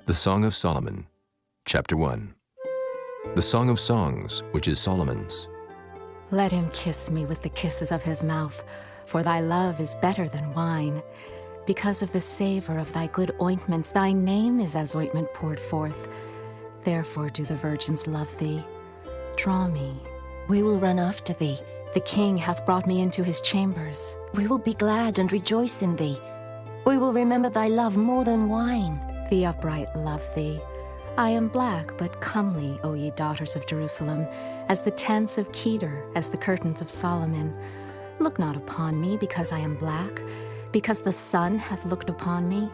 The Song of Solomon, Chapter 1. The Song of Songs, which is Solomon's. Let him kiss me with the kisses of his mouth, for thy love is better than wine. Because of the savor of thy good ointments, thy name is as ointment poured forth. Therefore do the virgins love thee. Draw me. We will run after thee. The king hath brought me into his chambers. We will be glad and rejoice in thee. We will remember thy love more than wine. The upright love thee. I am black but comely, O ye daughters of Jerusalem, as the tents of Kedar, as the curtains of Solomon. Look not upon me because I am black, because the sun hath looked upon me.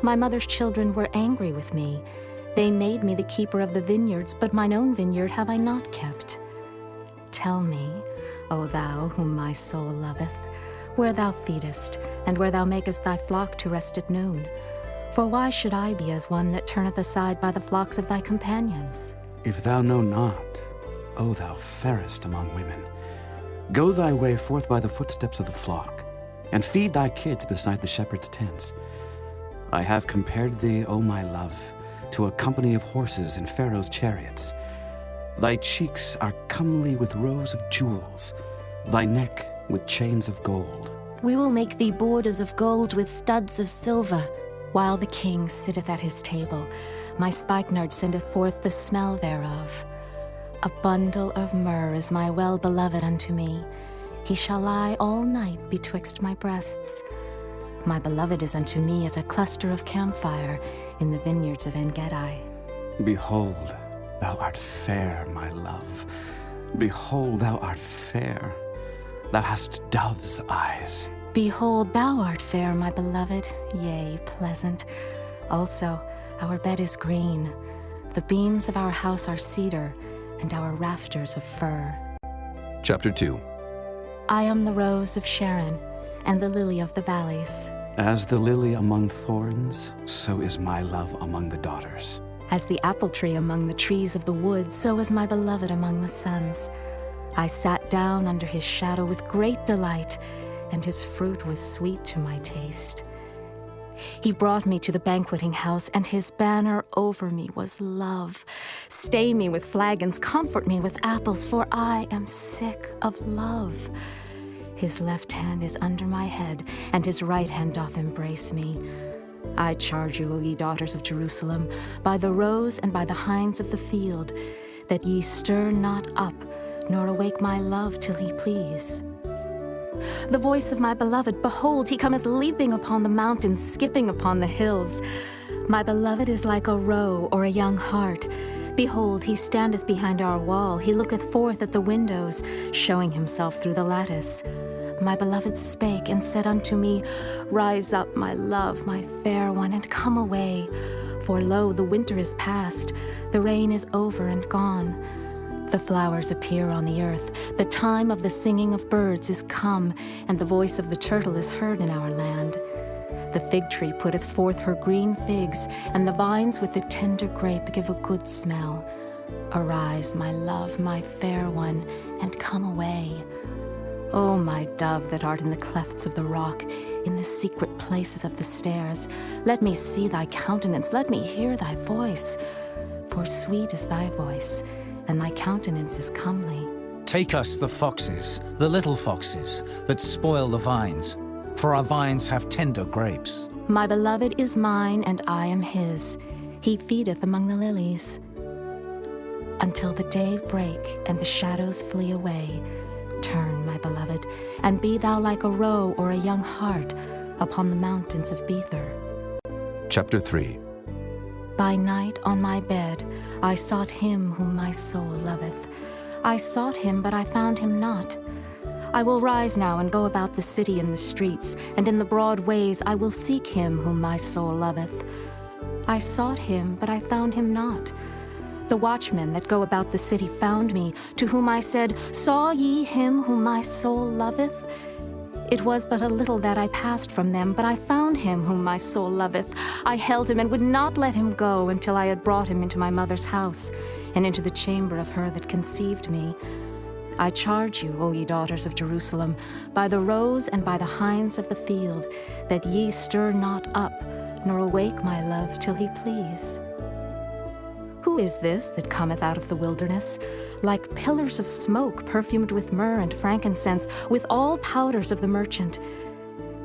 My mother's children were angry with me. They made me the keeper of the vineyards, but mine own vineyard have I not kept. Tell me, O thou whom my soul loveth, where thou feedest, and where thou makest thy flock to rest at noon. For why should I be as one that turneth aside by the flocks of thy companions? If thou know not, O thou fairest among women, go thy way forth by the footsteps of the flock, and feed thy kids beside the shepherd's tents. I have compared thee, O my love, to a company of horses in Pharaoh's chariots. Thy cheeks are comely with rows of jewels, thy neck with chains of gold. We will make thee borders of gold with studs of silver. While the king sitteth at his table, my spikenard sendeth forth the smell thereof. A bundle of myrrh is my well-beloved unto me. He shall lie all night betwixt my breasts. My beloved is unto me as a cluster of camphire in the vineyards of En-gedi. Behold, thou art fair, my love. Behold, thou art fair. Thou hast dove's eyes. Behold, thou art fair, my beloved, yea, pleasant. Also, our bed is green. The beams of our house are cedar, and our rafters of fir. Chapter 2. I am the rose of Sharon, and the lily of the valleys. As the lily among thorns, so is my love among the daughters. As the apple tree among the trees of the wood, so is my beloved among the sons. I sat down under his shadow with great delight, and his fruit was sweet to my taste. He brought me to the banqueting house, and his banner over me was love. Stay me with flagons, comfort me with apples, for I am sick of love. His left hand is under my head, and his right hand doth embrace me. I charge you, O ye daughters of Jerusalem, by the roes and by the hinds of the field, that ye stir not up, nor awake my love till he please. The voice of my beloved, behold, he cometh leaping upon the mountains, skipping upon the hills. My beloved is like a roe or a young hart. Behold, he standeth behind our wall, he looketh forth at the windows, showing himself through the lattice. My beloved spake and said unto me, Rise up, my love, my fair one, and come away. For lo, the winter is past, the rain is over and gone. The flowers appear on the earth, the time of the singing of birds is come, and the voice of the turtle is heard in our land. The fig tree putteth forth her green figs, and the vines with the tender grape give a good smell. Arise, my love, my fair one, and come away. O my dove that art in the clefts of the rock, in the secret places of the stairs, let me see thy countenance, let me hear thy voice. For sweet is thy voice, and thy countenance is comely. Take us the foxes, the little foxes, that spoil the vines, for our vines have tender grapes. My beloved is mine, and I am his. He feedeth among the lilies. Until the day break, and the shadows flee away, turn, my beloved, and be thou like a roe or a young hart upon the mountains of Bether. Chapter 3. By night on my bed I sought him whom my soul loveth. I sought him, but I found him not. I will rise now and go about the city in the streets, and in the broad ways I will seek him whom my soul loveth. I sought him, but I found him not. The watchmen that go about the city found me, to whom I said, Saw ye him whom my soul loveth? It was but a little that I passed from them, but I found him whom my soul loveth. I held him and would not let him go until I had brought him into my mother's house, and into the chamber of her that conceived me. I charge you, O ye daughters of Jerusalem, by the roes and by the hinds of the field, that ye stir not up, nor awake my love till he please. Who is this that cometh out of the wilderness, like pillars of smoke perfumed with myrrh and frankincense, with all powders of the merchant?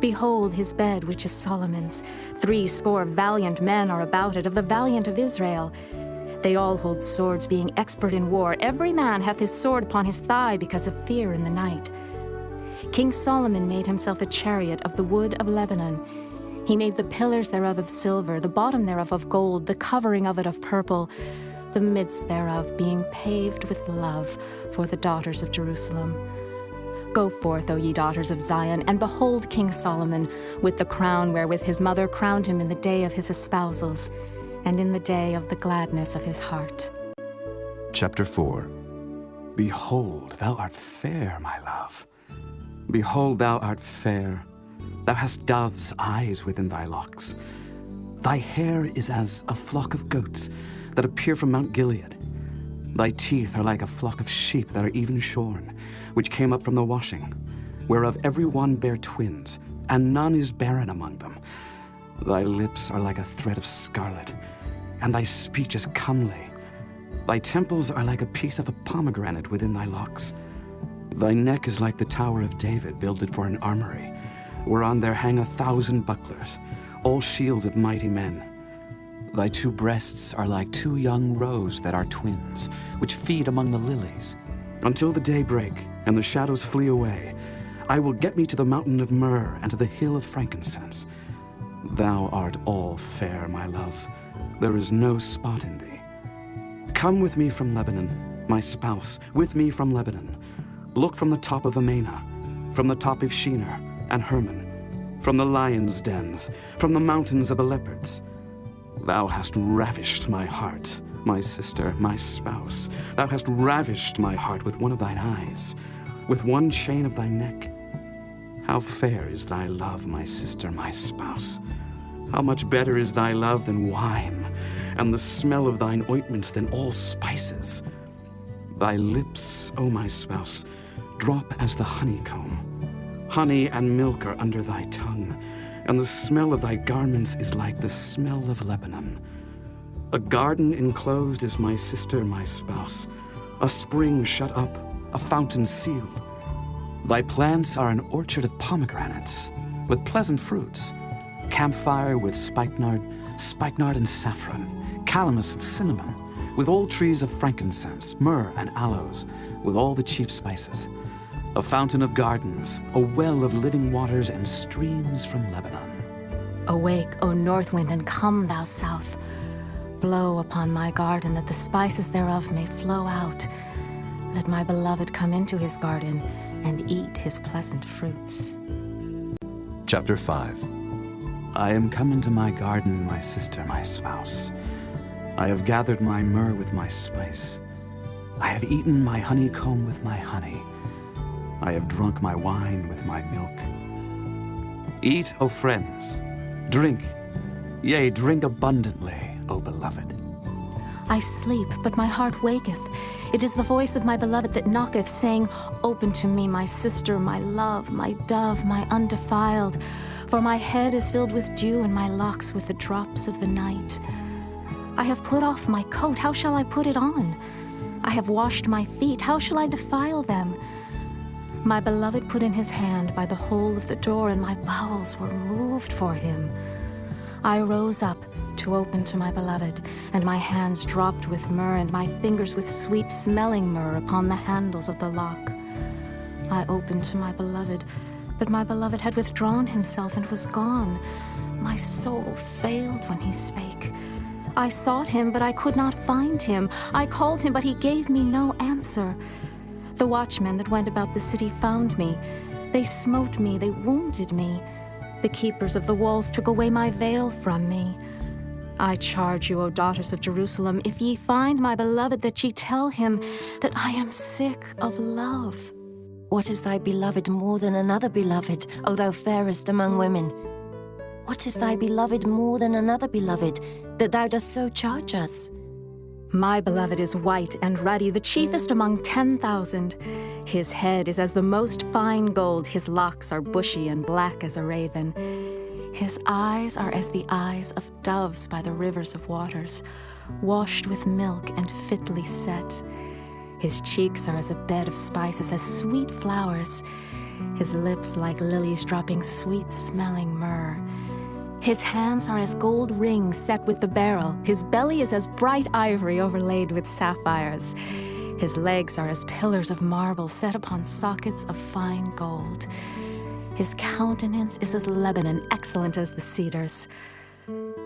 Behold his bed, which is Solomon's. 70 valiant men are about it, of the valiant of Israel. They all hold swords, being expert in war. Every man hath his sword upon his thigh because of fear in the night. King Solomon made himself a chariot of the wood of Lebanon. He made the pillars thereof of silver, the bottom thereof of gold, the covering of it of purple, the midst thereof being paved with love for the daughters of Jerusalem. Go forth, O ye daughters of Zion, and behold King Solomon, with the crown wherewith his mother crowned him in the day of his espousals, and in the day of the gladness of his heart. Chapter 4. Behold, thou art fair, my love. Behold, thou art fair. Thou hast dove's eyes within thy locks. Thy hair is as a flock of goats that appear from Mount Gilead. Thy teeth are like a flock of sheep that are even shorn, which came up from the washing, whereof every one bare twins, and none is barren among them. Thy lips are like a thread of scarlet, and thy speech is comely. Thy temples are like a piece of a pomegranate within thy locks. Thy neck is like the tower of David, builded for an armory, whereon there hang 1,000 bucklers, all shields of mighty men. Thy 2 breasts are like 2 young roes that are twins, which feed among the lilies. Until the day break, and the shadows flee away, I will get me to the mountain of myrrh and to the hill of frankincense. Thou art all fair, my love. There is no spot in thee. Come with me from Lebanon, my spouse, with me from Lebanon. Look from the top of Amana, from the top of Shinar and Hermon, from the lions' dens, from the mountains of the leopards. Thou hast ravished my heart, my sister, my spouse. Thou hast ravished my heart with one of thine eyes, with one chain of thy neck. How fair is thy love, my sister, my spouse. How much better is thy love than wine, and the smell of thine ointments than all spices. Thy lips, O my spouse, drop as the honeycomb. Honey and milk are under thy tongue, and the smell of thy garments is like the smell of Lebanon. A garden enclosed is my sister, my spouse, a spring shut up, a fountain sealed. Thy plants are an orchard of pomegranates, with pleasant fruits, camphire with spikenard and saffron, calamus and cinnamon, with all trees of frankincense, myrrh and aloes, with all the chief spices. A fountain of gardens, a well of living waters, and streams from Lebanon. Awake, O north wind, and come, thou south. Blow upon my garden, that the spices thereof may flow out. Let my beloved come into his garden, and eat his pleasant fruits. Chapter 5. I am come into my garden, my sister, my spouse. I have gathered my myrrh with my spice. I have eaten my honeycomb with my honey. I have drunk my wine with my milk. Eat, O friends, drink, yea, drink abundantly, O beloved. I sleep, but my heart waketh. It is the voice of my beloved that knocketh, saying, Open to me, my sister, my love, my dove, my undefiled. For my head is filled with dew, and my locks with the drops of the night. I have put off my coat, how shall I put it on? I have washed my feet, how shall I defile them? My beloved put in his hand by the hole of the door, and my bowels were moved for him. I rose up to open to my beloved, and my hands dropped with myrrh, and my fingers with sweet-smelling myrrh upon the handles of the lock. I opened to my beloved, but my beloved had withdrawn himself and was gone. My soul failed when he spake. I sought him, but I could not find him. I called him, but he gave me no answer. The watchmen that went about the city found me. They smote me, they wounded me. The keepers of the walls took away my veil from me. I charge you, O daughters of Jerusalem, if ye find my beloved, that ye tell him that I am sick of love. What is thy beloved more than another beloved, O thou fairest among women? What is thy beloved more than another beloved, that thou dost so charge us? My beloved is white and ruddy, the chiefest among 10,000. His head is as the most fine gold, his locks are bushy and black as a raven. His eyes are as the eyes of doves by the rivers of waters, washed with milk and fitly set. His cheeks are as a bed of spices, as sweet flowers. His lips like lilies dropping sweet-smelling myrrh. His hands are as gold rings set with the beryl. His belly is as bright ivory overlaid with sapphires. His legs are as pillars of marble set upon sockets of fine gold. His countenance is as Lebanon, excellent as the cedars.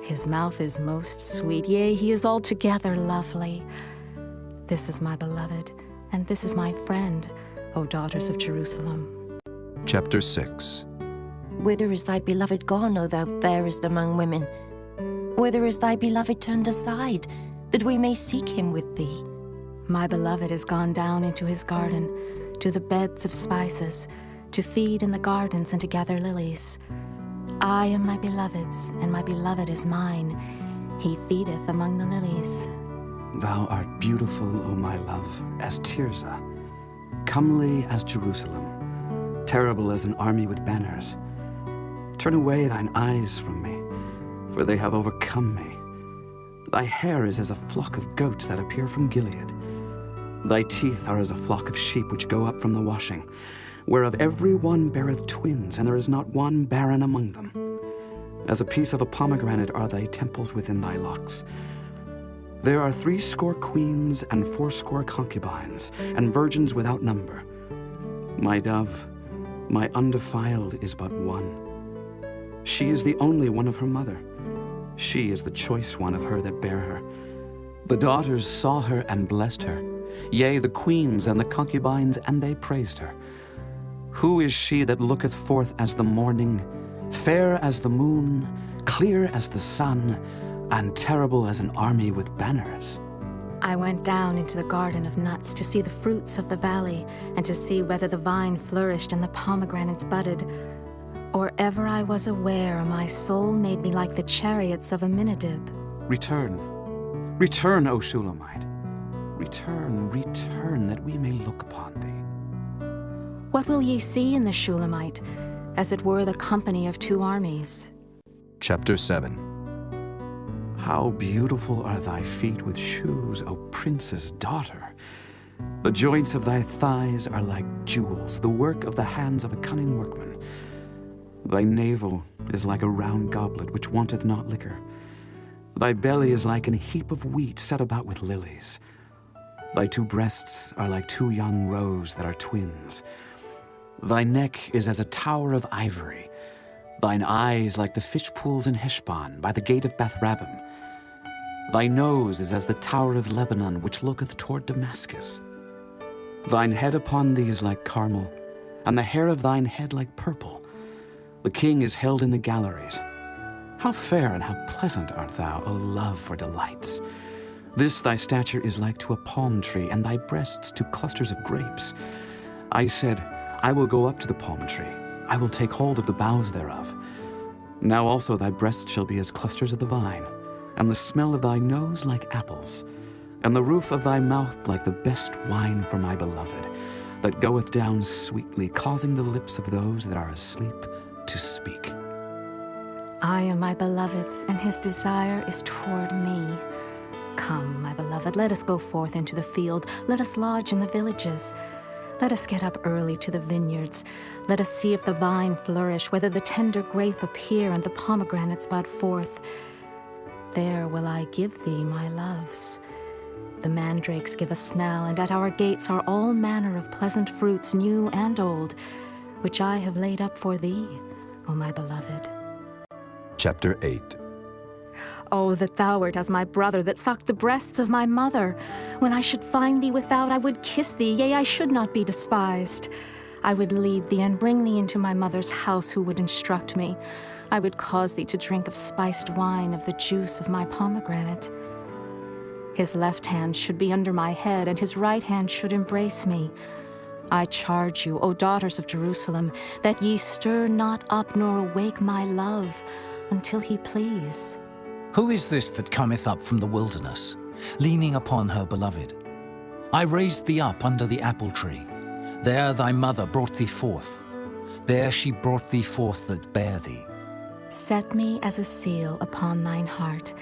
His mouth is most sweet, yea, he is altogether lovely. This is my beloved, and this is my friend, O daughters of Jerusalem. Chapter 6. Whither is thy beloved gone, O thou fairest among women? Whither is thy beloved turned aside, that we may seek him with thee? My beloved is gone down into his garden, to the beds of spices, to feed in the gardens and to gather lilies. I am my beloved's, and my beloved is mine. He feedeth among the lilies. Thou art beautiful, O my love, as Tirzah, comely as Jerusalem, terrible as an army with banners. Turn away thine eyes from me, for they have overcome me. Thy hair is as a flock of goats that appear from Gilead. Thy teeth are as a flock of sheep which go up from the washing, whereof every one beareth twins, and there is not one barren among them. As a piece of a pomegranate are thy temples within thy locks. There are 80 queens and 80 concubines, and virgins without number. My dove, my undefiled, is but one. She is the only one of her mother. She is the choice one of her that bare her. The daughters saw her and blessed her. Yea, the queens and the concubines, and they praised her. Who is she that looketh forth as the morning, fair as the moon, clear as the sun, and terrible as an army with banners? I went down into the garden of nuts to see the fruits of the valley, and to see whether the vine flourished and the pomegranates budded. Or ever I was aware, my soul made me like the chariots of Aminadab. Return, return, O Shulamite. Return, return, that we may look upon thee. What will ye see in the Shulamite, as it were the company of 2 armies? Chapter 7. How beautiful are thy feet with shoes, O prince's daughter! The joints of thy thighs are like jewels, the work of the hands of a cunning workman. Thy navel is like a round goblet which wanteth not liquor. Thy belly is like an heap of wheat set about with lilies. Thy 2 breasts are like 2 young roes that are twins. Thy neck is as a tower of ivory. Thine eyes like the fish pools in Heshbon by the gate of Bath-rabbim. Thy nose is as the tower of Lebanon which looketh toward Damascus. Thine head upon thee is like Carmel, and the hair of thine head like purple. The king is held in the galleries. How fair and how pleasant art thou, O love for delights! This thy stature is like to a palm tree, and thy breasts to clusters of grapes. I said, I will go up to the palm tree. I will take hold of the boughs thereof. Now also thy breasts shall be as clusters of the vine, and the smell of thy nose like apples, and the roof of thy mouth like the best wine for my beloved, that goeth down sweetly, causing the lips of those that are asleep to speak. I am my beloved's, and his desire is toward me. Come, my beloved, let us go forth into the field. Let us lodge in the villages. Let us get up early to the vineyards. Let us see if the vine flourish, whether the tender grape appear and the pomegranates bud forth. There will I give thee my loves. The mandrakes give a smell, and at our gates are all manner of pleasant fruits, new and old, which I have laid up for thee, O my beloved. Chapter 8. Oh, that thou wert as my brother, that sucked the breasts of my mother. When I should find thee without, I would kiss thee, yea, I should not be despised. I would lead thee and bring thee into my mother's house, who would instruct me. I would cause thee to drink of spiced wine, of the juice of my pomegranate. His left hand should be under my head, and his right hand should embrace me. I charge you, O daughters of Jerusalem, that ye stir not up nor awake my love, until he please. Who is this that cometh up from the wilderness, leaning upon her beloved? I raised thee up under the apple tree. There thy mother brought thee forth. There she brought thee forth that bare thee. Set me as a seal upon thine heart,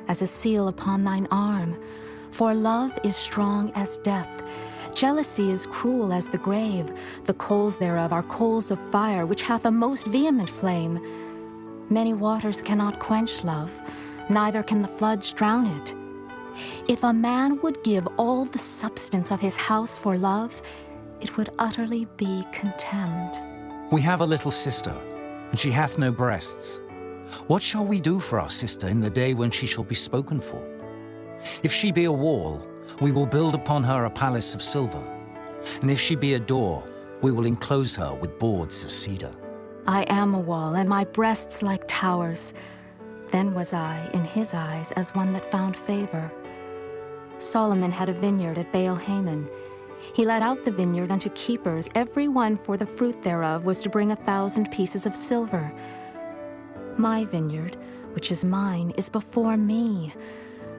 as a seal upon thine arm. For love is strong as death. Jealousy is cruel as the grave. The coals thereof are coals of fire, which hath a most vehement flame. Many waters cannot quench love, neither can the floods drown it. If a man would give all the substance of his house for love, it would utterly be contemned. We have a little sister, and she hath no breasts. What shall we do for our sister in the day when she shall be spoken for? If she be a wall, we will build upon her a palace of silver. And if she be a door, we will enclose her with boards of cedar. I am a wall, and my breasts like towers. Then was I, in his eyes, as one that found favor. Solomon had a vineyard at Baal-Hamon. He let out the vineyard unto keepers. Every one for the fruit thereof was to bring 1,000 pieces of silver. My vineyard, which is mine, is before me.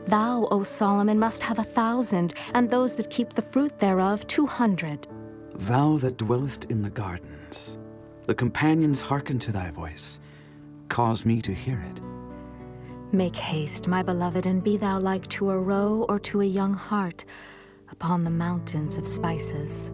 Thou, O Solomon, must have 1,000, and those that keep the fruit thereof 200. Thou that dwellest in the gardens, the companions hearken to thy voice. Cause me to hear it. Make haste, my beloved, and be thou like to a roe or to a young hart upon the mountains of spices.